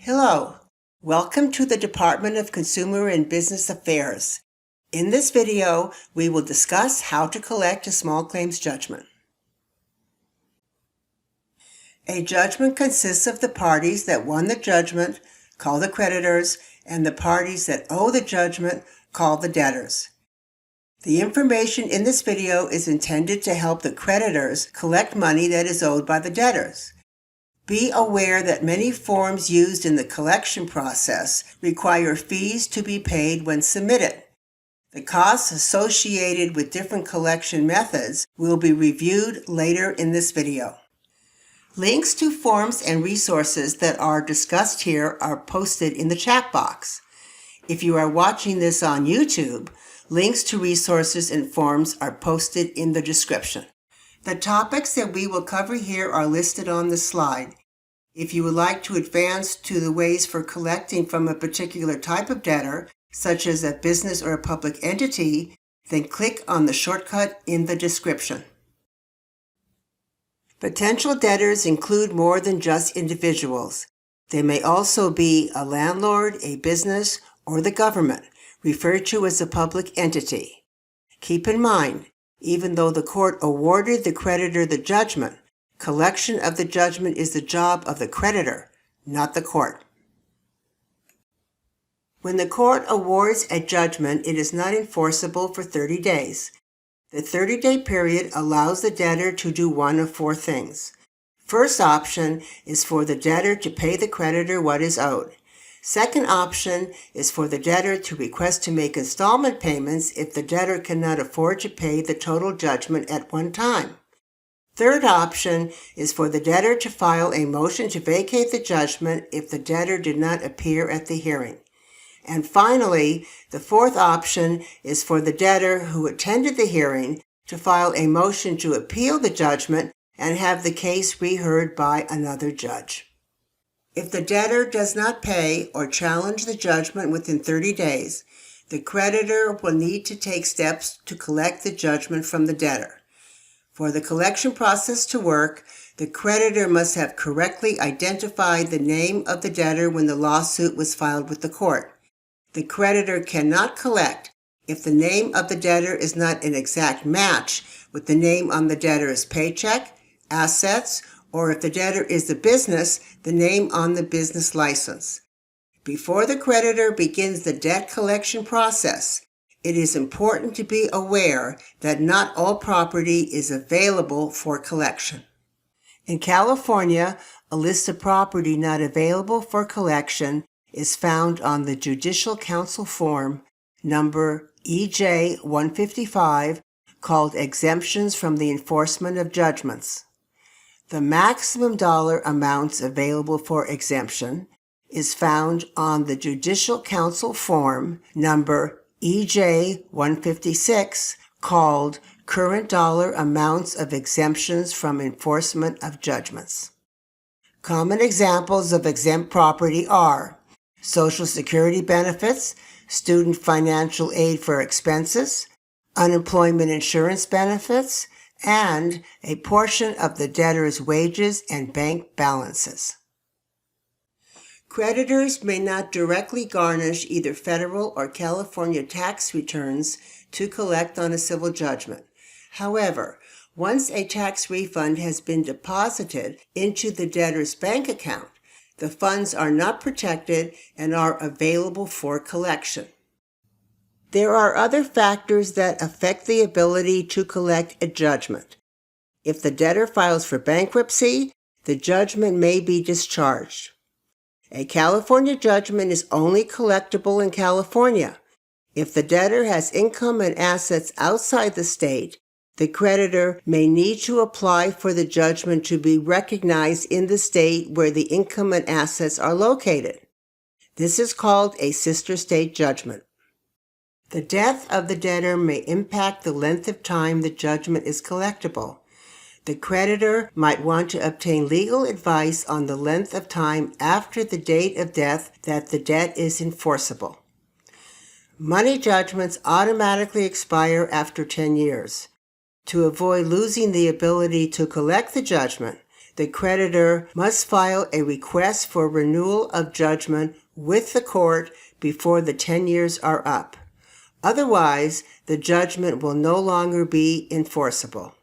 Hello, welcome to the Department of Consumer and Business Affairs. In this video, we will discuss how to collect a small claims judgment. A judgment consists of the parties that won the judgment, called the creditors, and the parties that owe the judgment, called the debtors. The information in this video is intended to help the creditors collect money that is owed by the debtors. Be aware that many forms used in the collection process require fees to be paid when submitted. The costs associated with different collection methods will be reviewed later in this video. Links to forms and resources that are discussed here are posted in the chat box. If you are watching this on YouTube, links to resources and forms are posted in the description. The topics that we will cover here are listed on the slide. If you would like to advance to the ways for collecting from a particular type of debtor, such as a business or a public entity, then click on the shortcut in the description. Potential debtors include more than just individuals. They may also be a landlord, a business, or the government, referred to as a public entity. Keep in mind, even though the court awarded the creditor the judgment, collection of the judgment is the job of the creditor, not the court. When the court awards a judgment, it is not enforceable for 30 days. The 30-day period allows the debtor to do one of four things. First option is for the debtor to pay the creditor what is owed. Second option is for the debtor to request to make installment payments if the debtor cannot afford to pay the total judgment at one time. Third option is for the debtor to file a motion to vacate the judgment if the debtor did not appear at the hearing. And finally, the fourth option is for the debtor who attended the hearing to file a motion to appeal the judgment and have the case reheard by another judge. If the debtor does not pay or challenge the judgment within 30 days, the creditor will need to take steps to collect the judgment from the debtor. For the collection process to work, the creditor must have correctly identified the name of the debtor when the lawsuit was filed with the court. The creditor cannot collect if the name of the debtor is not an exact match with the name on the debtor's paycheck, assets, or if the debtor is the business, the name on the business license. Before the creditor begins the debt collection process, it is important to be aware that not all property is available for collection. In California, a list of property not available for collection is found on the Judicial Council Form number EJ 155 called Exemptions from the Enforcement of Judgments. The maximum dollar amounts available for exemption is found on the Judicial Council Form number EJ 156 called Current Dollar Amounts of Exemptions from Enforcement of Judgments. Common examples of exempt property are Social Security benefits, student financial aid for expenses, unemployment insurance benefits, and a portion of the debtor's wages and bank balances. Creditors may not directly garnish either federal or California tax returns to collect on a civil judgment. However, once a tax refund has been deposited into the debtor's bank account, the funds are not protected and are available for collection. There are other factors that affect the ability to collect a judgment. If the debtor files for bankruptcy, the judgment may be discharged. A California judgment is only collectible in California. If the debtor has income and assets outside the state, the creditor may need to apply for the judgment to be recognized in the state where the income and assets are located. This is called a sister state judgment. The death of the debtor may impact the length of time the judgment is collectible. The creditor might want to obtain legal advice on the length of time after the date of death that the debt is enforceable. Money judgments automatically expire after 10 years. To avoid losing the ability to collect the judgment, the creditor must file a request for renewal of judgment with the court before the 10 years are up. Otherwise, the judgment will no longer be enforceable.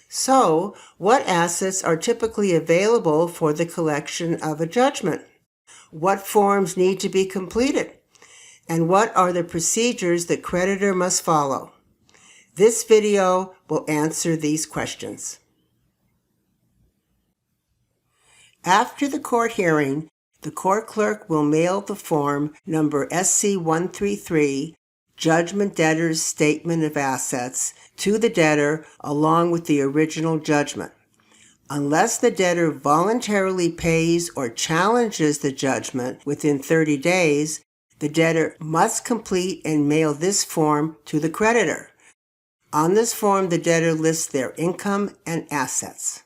So, what assets are typically available for the collection of a judgment? What forms need to be completed? And what are the procedures the creditor must follow? This video will answer these questions. After the court hearing, the court clerk will mail the form number SC-133, Judgment Debtor's Statement of Assets, to the debtor along with the original judgment. Unless the debtor voluntarily pays or challenges the judgment within 30 days, the debtor must complete and mail this form to the creditor. On this form, the debtor lists their income and assets.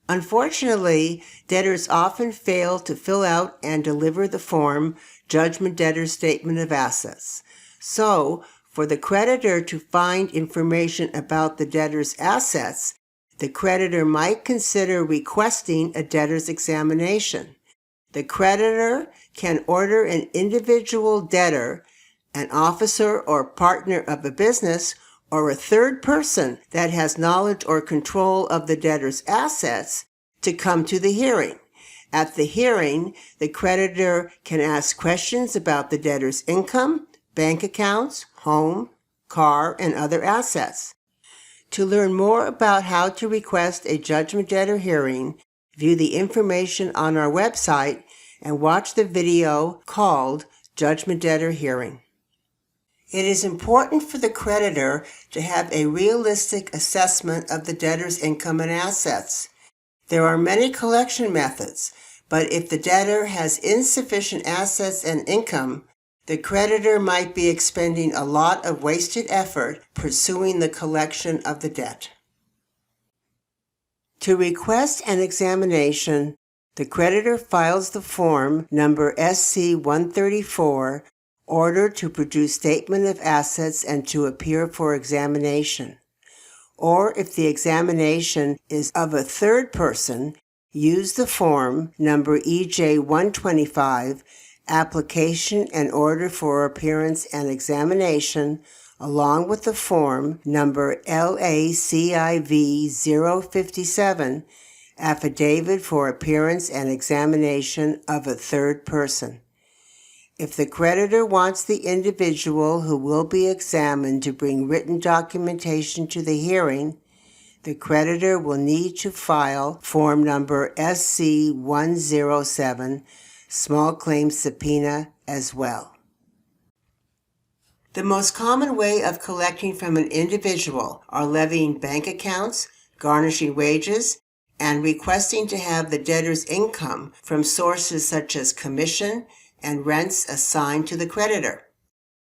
Unfortunately, debtors often fail to fill out and deliver the form Judgment Debtor's Statement of Assets. So, for the creditor to find information about the debtor's assets, the creditor might consider requesting a debtor's examination. The creditor can order an individual debtor, an officer or partner of a business, or a third person that has knowledge or control of the debtor's assets to come to the hearing. At the hearing, the creditor can ask questions about the debtor's income, bank accounts, home, car, and other assets. To learn more about how to request a judgment debtor hearing, view the information on our website and watch the video called Judgment Debtor Hearing. It is important for the creditor to have a realistic assessment of the debtor's income and assets. There are many collection methods, but if the debtor has insufficient assets and income, the creditor might be expending a lot of wasted effort pursuing the collection of the debt. To request an examination, the creditor files the form number SC-134, Order to produce statement of assets and to appear for examination. Or if the examination is of a third person, use the form number EJ-125, Application and Order for Appearance and Examination, along with the form number LACIV-057, Affidavit for Appearance and Examination of a Third Person. If the creditor wants the individual who will be examined to bring written documentation to the hearing, the creditor will need to file form number SC-107, Small Claims Subpoena, as well. The most common way of collecting from an individual are levying bank accounts, garnishing wages, and requesting to have the debtor's income from sources such as commission and rents assigned to the creditor.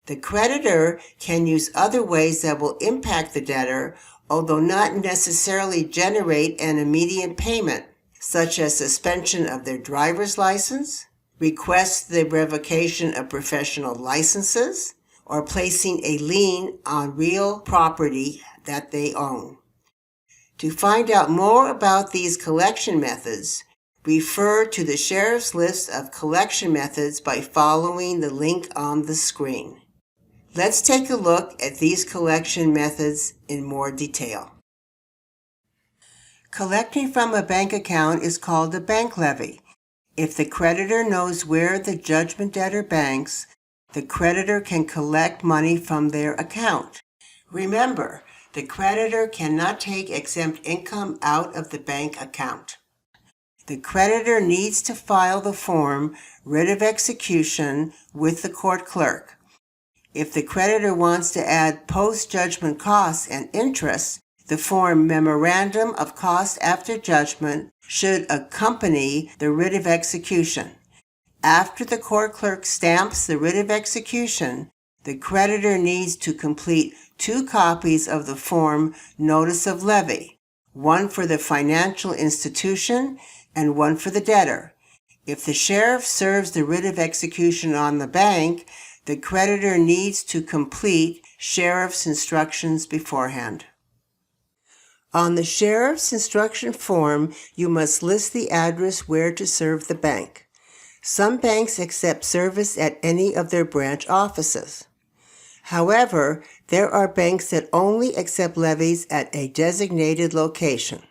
The creditor can use other ways that will impact the debtor, although not necessarily generate an immediate payment, such as suspension of their driver's license, request the revocation of professional licenses, or placing a lien on real property that they own. To find out more about these collection methods, refer to the Sheriff's list of collection methods by following the link on the screen. Let's take a look at these collection methods in more detail. Collecting from a bank account is called a bank levy. If the creditor knows where the judgment debtor banks, the creditor can collect money from their account. Remember, the creditor cannot take exempt income out of the bank account. The creditor needs to file the form Writ of Execution with the court clerk. If the creditor wants to add post-judgment costs and interest, the form Memorandum of Cost After Judgment should accompany the Writ of Execution. After the court clerk stamps the Writ of Execution, the creditor needs to complete 2 copies of the form Notice of Levy, one for the financial institution and one for the debtor. If the sheriff serves the writ of execution on the bank, the creditor needs to complete sheriff's instructions beforehand. On the sheriff's instruction form, you must list the address where to serve the bank. Some banks accept service at any of their branch offices. However, there are banks that only accept levies at a designated location.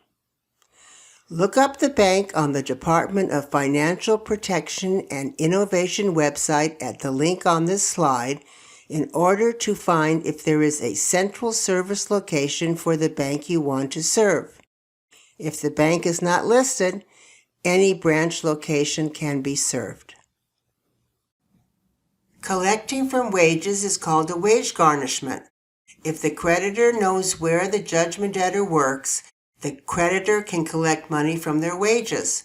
Look up the bank on the Department of Financial Protection and Innovation website at the link on this slide in order to find if there is a central service location for the bank you want to serve. If the bank is not listed, any branch location can be served. Collecting from wages is called a wage garnishment. If the creditor knows where the judgment debtor works, the creditor can collect money from their wages.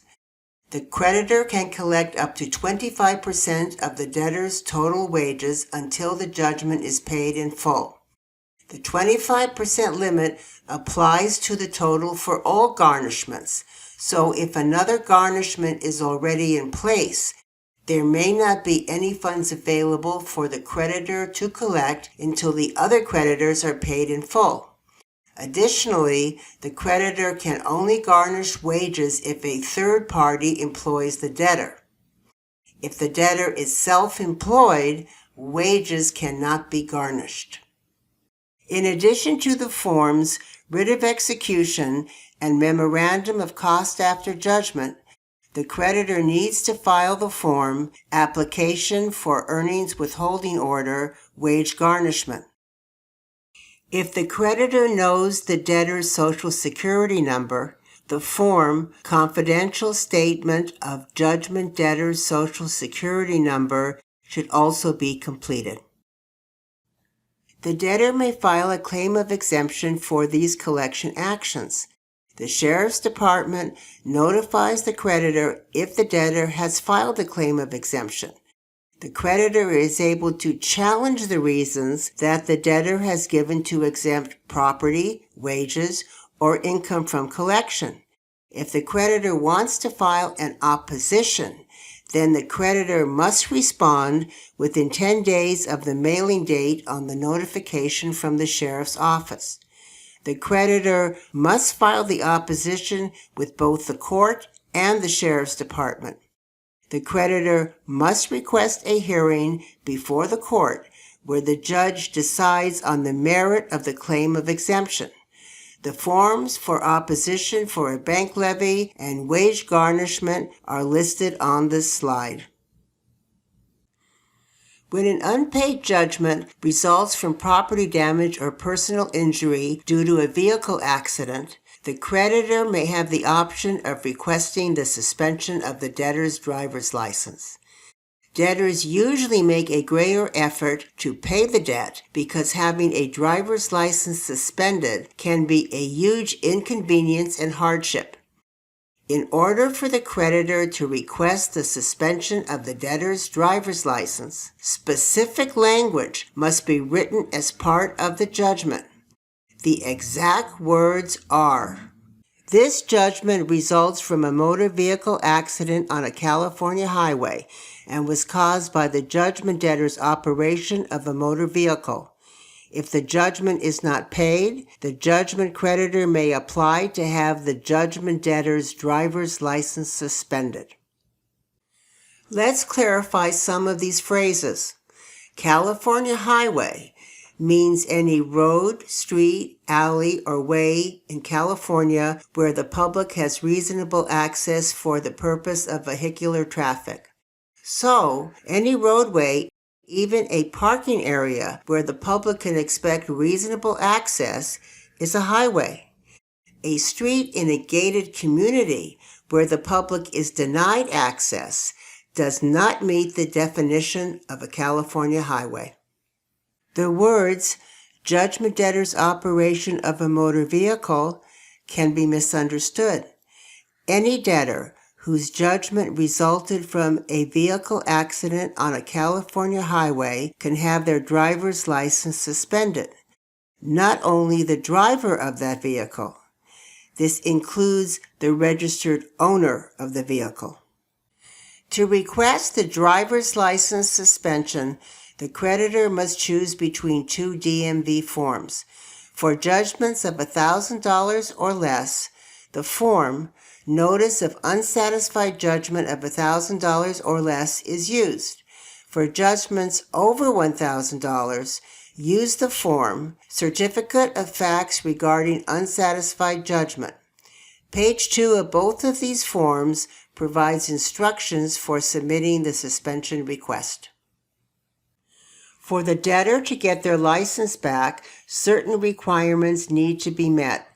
The creditor can collect up to 25% of the debtor's total wages until the judgment is paid in full. The 25% limit applies to the total for all garnishments, so if another garnishment is already in place, there may not be any funds available for the creditor to collect until the other creditors are paid in full. Additionally, the creditor can only garnish wages if a third party employs the debtor. If the debtor is self-employed, wages cannot be garnished. In addition to the forms, writ of execution, and memorandum of cost after judgment, the creditor needs to file the form Application for Earnings Withholding Order, Wage Garnishment. If the creditor knows the debtor's Social Security number, the form Confidential Statement of Judgment Debtor's Social Security Number should also be completed. The debtor may file a claim of exemption for these collection actions. The Sheriff's Department notifies the creditor if the debtor has filed a claim of exemption. The creditor is able to challenge the reasons that the debtor has given to exempt property, wages, or income from collection. If the creditor wants to file an opposition, then the creditor must respond within 10 days of the mailing date on the notification from the sheriff's office. The creditor must file the opposition with both the court and the sheriff's department. The creditor must request a hearing before the court where the judge decides on the merit of the claim of exemption. The forms for opposition for a bank levy and wage garnishment are listed on this slide. When an unpaid judgment results from property damage or personal injury due to a vehicle accident, the creditor may have the option of requesting the suspension of the debtor's driver's license. Debtors usually make a greater effort to pay the debt because having a driver's license suspended can be a huge inconvenience and hardship. In order for the creditor to request the suspension of the debtor's driver's license, specific language must be written as part of the judgment. The exact words are, "This judgment results from a motor vehicle accident on a California highway and was caused by the judgment debtor's operation of a motor vehicle. If the judgment is not paid, the judgment creditor may apply to have the judgment debtor's driver's license suspended." Let's clarify some of these phrases. California highway means any road, street, alley, or way in California where the public has reasonable access for the purpose of vehicular traffic. So, any roadway, even a parking area where the public can expect reasonable access, is a highway. A street in a gated community where the public is denied access does not meet the definition of a California highway. The words judgment debtor's operation of a motor vehicle can be misunderstood. Any debtor whose judgment resulted from a vehicle accident on a California highway can have their driver's license suspended. Not only the driver of that vehicle. This includes the registered owner of the vehicle. To request the driver's license suspension, the creditor must choose between two DMV forms. For judgments of $1,000 or less, the form Notice of Unsatisfied Judgment of $1,000 or less is used. For judgments over $1,000, use the form Certificate of Facts Regarding Unsatisfied Judgment. Page 2 of both of these forms provides instructions for submitting the suspension request. For the debtor to get their license back, certain requirements need to be met.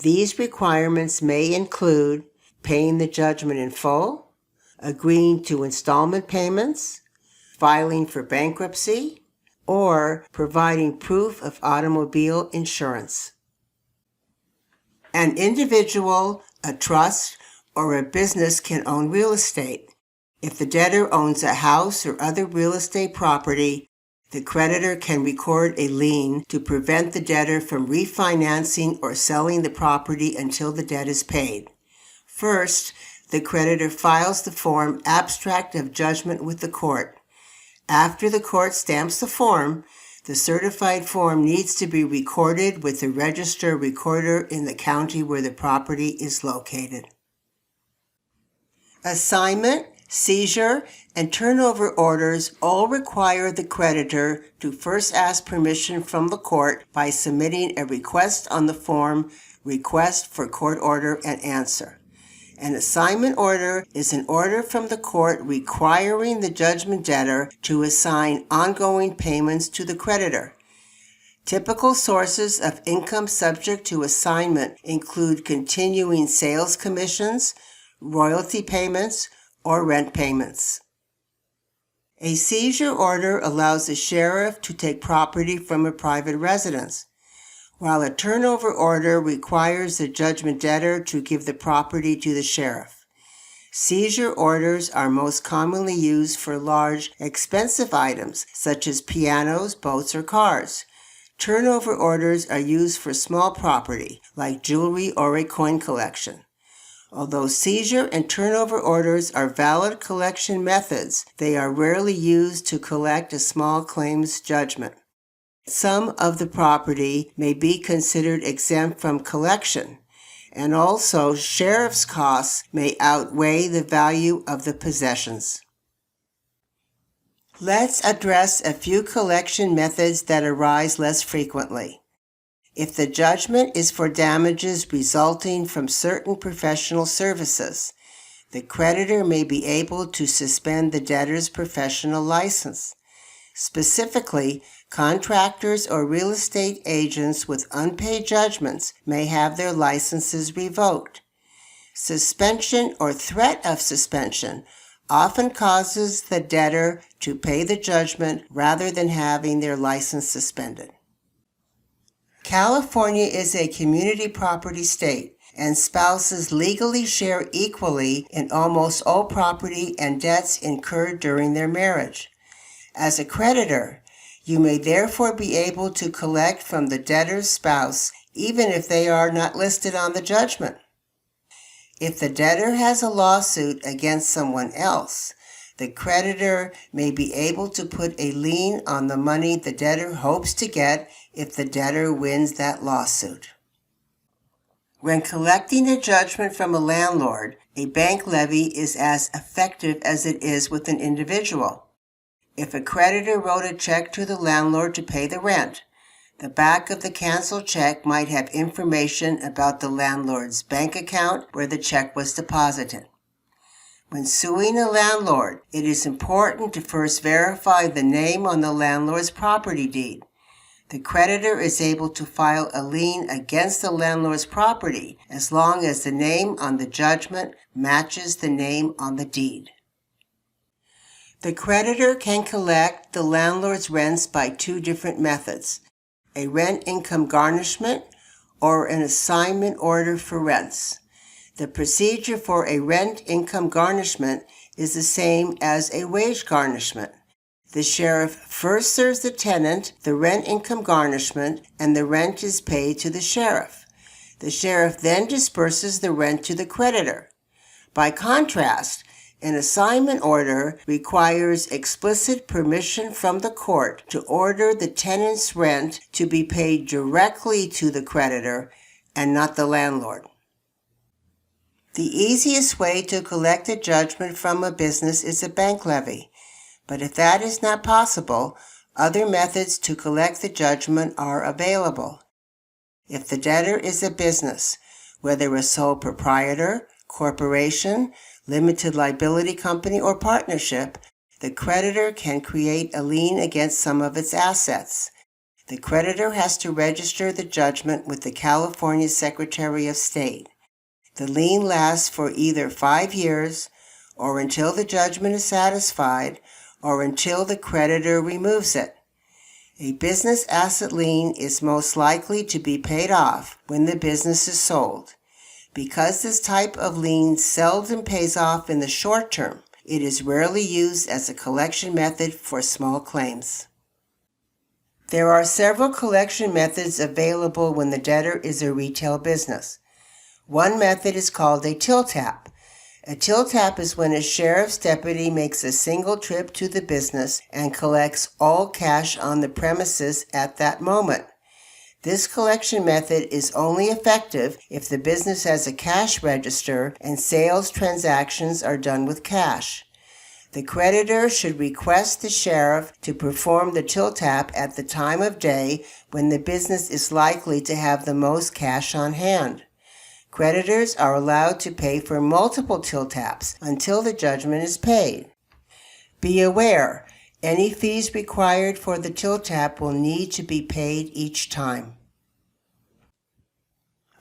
These requirements may include paying the judgment in full, agreeing to installment payments, filing for bankruptcy, or providing proof of automobile insurance. An individual, a trust, or a business can own real estate. If the debtor owns a house or other real estate property, the creditor can record a lien to prevent the debtor from refinancing or selling the property until the debt is paid. First, the creditor files the form Abstract of Judgment with the court. After the court stamps the form, the certified form needs to be recorded with the register recorder in the county where the property is located. Assignment, seizure, and turnover orders all require the creditor to first ask permission from the court by submitting a request on the form Request for Court Order and Answer. An assignment order is an order from the court requiring the judgment debtor to assign ongoing payments to the creditor. Typical sources of income subject to assignment include continuing sales commissions, royalty payments, or rent payments. A seizure order allows the sheriff to take property from a private residence, while a turnover order requires the judgment debtor to give the property to the sheriff. Seizure orders are most commonly used for large, expensive items such as pianos, boats, or cars. Turnover orders are used for small property like jewelry or a coin collection. Although seizure and turnover orders are valid collection methods, they are rarely used to collect a small claims judgment. Some of the property may be considered exempt from collection, and also sheriff's costs may outweigh the value of the possessions. Let's address a few collection methods that arise less frequently. If the judgment is for damages resulting from certain professional services, the creditor may be able to suspend the debtor's professional license. Specifically, contractors or real estate agents with unpaid judgments may have their licenses revoked. Suspension or threat of suspension often causes the debtor to pay the judgment rather than having their license suspended. California is a community property state, and spouses legally share equally in almost all property and debts incurred during their marriage. As a creditor, you may therefore be able to collect from the debtor's spouse even if they are not listed on the judgment. If the debtor has a lawsuit against someone else, the creditor may be able to put a lien on the money the debtor hopes to get if the debtor wins that lawsuit. When collecting a judgment from a landlord, a bank levy is as effective as it is with an individual. If a creditor wrote a check to the landlord to pay the rent, the back of the canceled check might have information about the landlord's bank account where the check was deposited. When suing a landlord, it is important to first verify the name on the landlord's property deed. The creditor is able to file a lien against the landlord's property as long as the name on the judgment matches the name on the deed. The creditor can collect the landlord's rents by two different methods: a rent income garnishment or an assignment order for rents. The procedure for a rent income garnishment is the same as a wage garnishment. The sheriff first serves the tenant the rent income garnishment, and the rent is paid to the sheriff. The sheriff then disperses the rent to the creditor. By contrast, An assignment order requires explicit permission from the court to order the tenant's rent to be paid directly to the creditor and not the landlord. The easiest way to collect a judgment from a business is a bank levy, but if that is not possible, other methods to collect the judgment are available. If the debtor is a business, whether a sole proprietor, corporation, limited liability company, or partnership, the creditor can create a lien against some of its assets. The creditor has to register the judgment with the California Secretary of State. The lien lasts for either 5 years, or until the judgment is satisfied, or until the creditor removes it. A business asset lien is most likely to be paid off when the business is sold. Because this type of lien seldom pays off in the short term, it is rarely used as a collection method for small claims. There are several collection methods available when the debtor is a retail business. One method is called a till tap. A till tap is when a sheriff's deputy makes a single trip to the business and collects all cash on the premises at that moment. This collection method is only effective if the business has a cash register and sales transactions are done with cash. The creditor should request the sheriff to perform the till tap at the time of day when the business is likely to have the most cash on hand. Creditors are allowed to pay for multiple till taps until the judgment is paid. Be aware, any fees required for the till tap will need to be paid each time.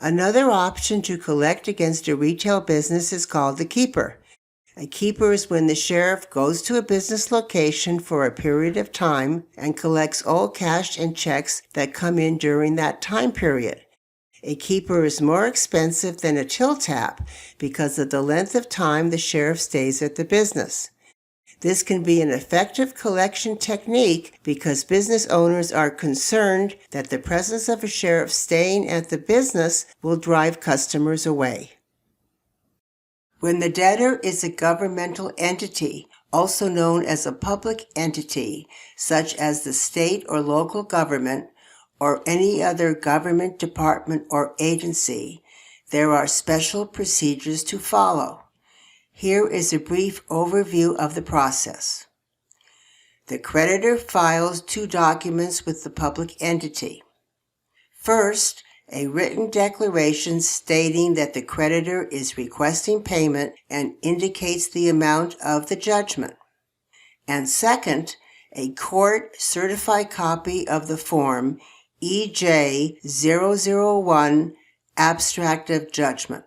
Another option to collect against a retail business is called the keeper. A keeper is when the sheriff goes to a business location for a period of time and collects all cash and checks that come in during that time period. A keeper is more expensive than a till tap because of the length of time the sheriff stays at the business. This can be an effective collection technique because business owners are concerned that the presence of a sheriff staying at the business will drive customers away. When the debtor is a governmental entity, also known as a public entity, such as the state or local government, or any other government department or agency, there are special procedures to follow. Here is a brief overview of the process. The creditor files 2 documents with the public entity. First, a written declaration stating that the creditor is requesting payment and indicates the amount of the judgment. And second, a court-certified copy of the form EJ001 Abstract of Judgment.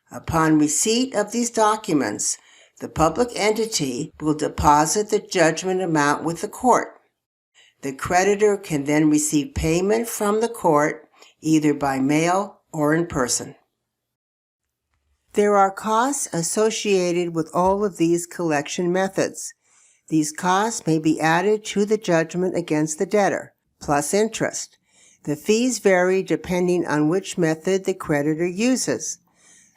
Upon receipt of these documents, the public entity will deposit the judgment amount with the court. The creditor can then receive payment from the court either by mail or in person. There are costs associated with all of these collection methods. These costs may be added to the judgment against the debtor, plus interest. The fees vary depending on which method the creditor uses.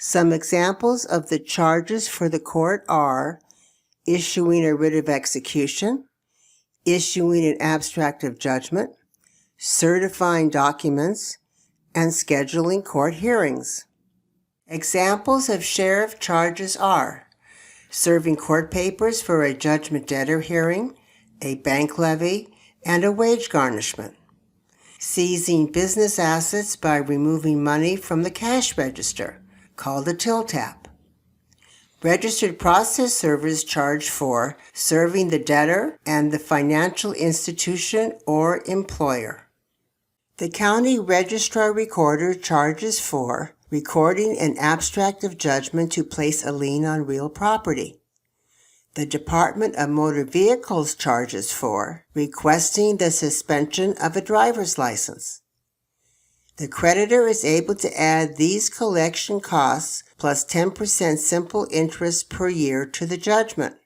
Some examples of the charges for the court are issuing a writ of execution, issuing an abstract of judgment, certifying documents, and scheduling court hearings. Examples of sheriff charges are serving court papers for a judgment debtor hearing, a bank levy, and a wage garnishment. Seizing business assets by removing money from the cash register, called a till tap. Registered process servers charge for serving the debtor and the financial institution or employer. The county registrar recorder charges for recording an abstract of judgment to place a lien on real property. The Department of Motor Vehicles charges for requesting the suspension of a driver's license. The creditor is able to add these collection costs plus 10% simple interest per year to the judgment.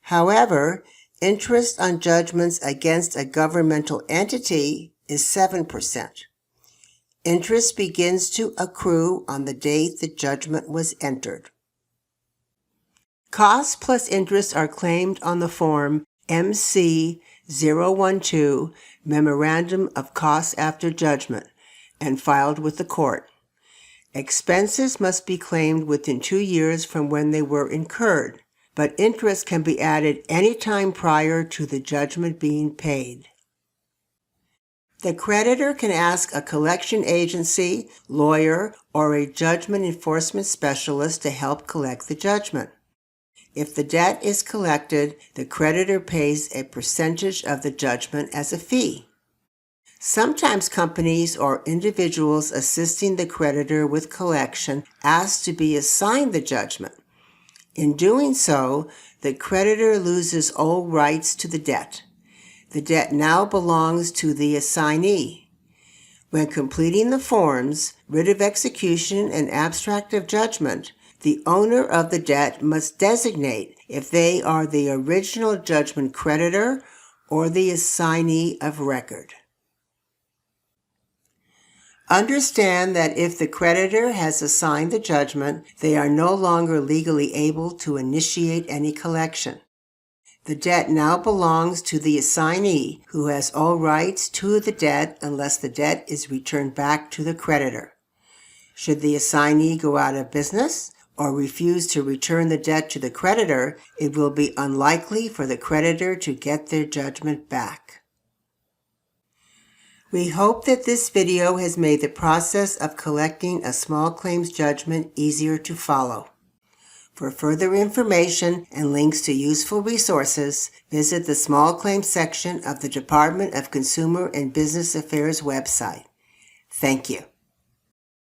However, interest on judgments against a governmental entity is 7%. Interest begins to accrue on the date the judgment was entered. Costs plus interest are claimed on the form MC-012, Memorandum of Costs After Judgment, and filed with the court. Expenses must be claimed within 2 years from when they were incurred, but interest can be added any time prior to the judgment being paid. The creditor can ask a collection agency, lawyer, or a judgment enforcement specialist to help collect the judgment. If the debt is collected, the creditor pays a percentage of the judgment as a fee. Sometimes companies or individuals assisting the creditor with collection ask to be assigned the judgment. In doing so, the creditor loses all rights to the debt. The debt now belongs to the assignee. When completing the forms, writ of execution and abstract of judgment, the owner of the debt must designate if they are the original judgment creditor or the assignee of record. Understand that if the creditor has assigned the judgment, they are no longer legally able to initiate any collection. The debt now belongs to the assignee, who has all rights to the debt unless the debt is returned back to the creditor. Should the assignee go out of business or refuse to return the debt to the creditor, it will be unlikely for the creditor to get their judgment back. We hope that this video has made the process of collecting a small claims judgment easier to follow. For further information and links to useful resources, visit the Small Claims section of the Department of Consumer and Business Affairs website. Thank you.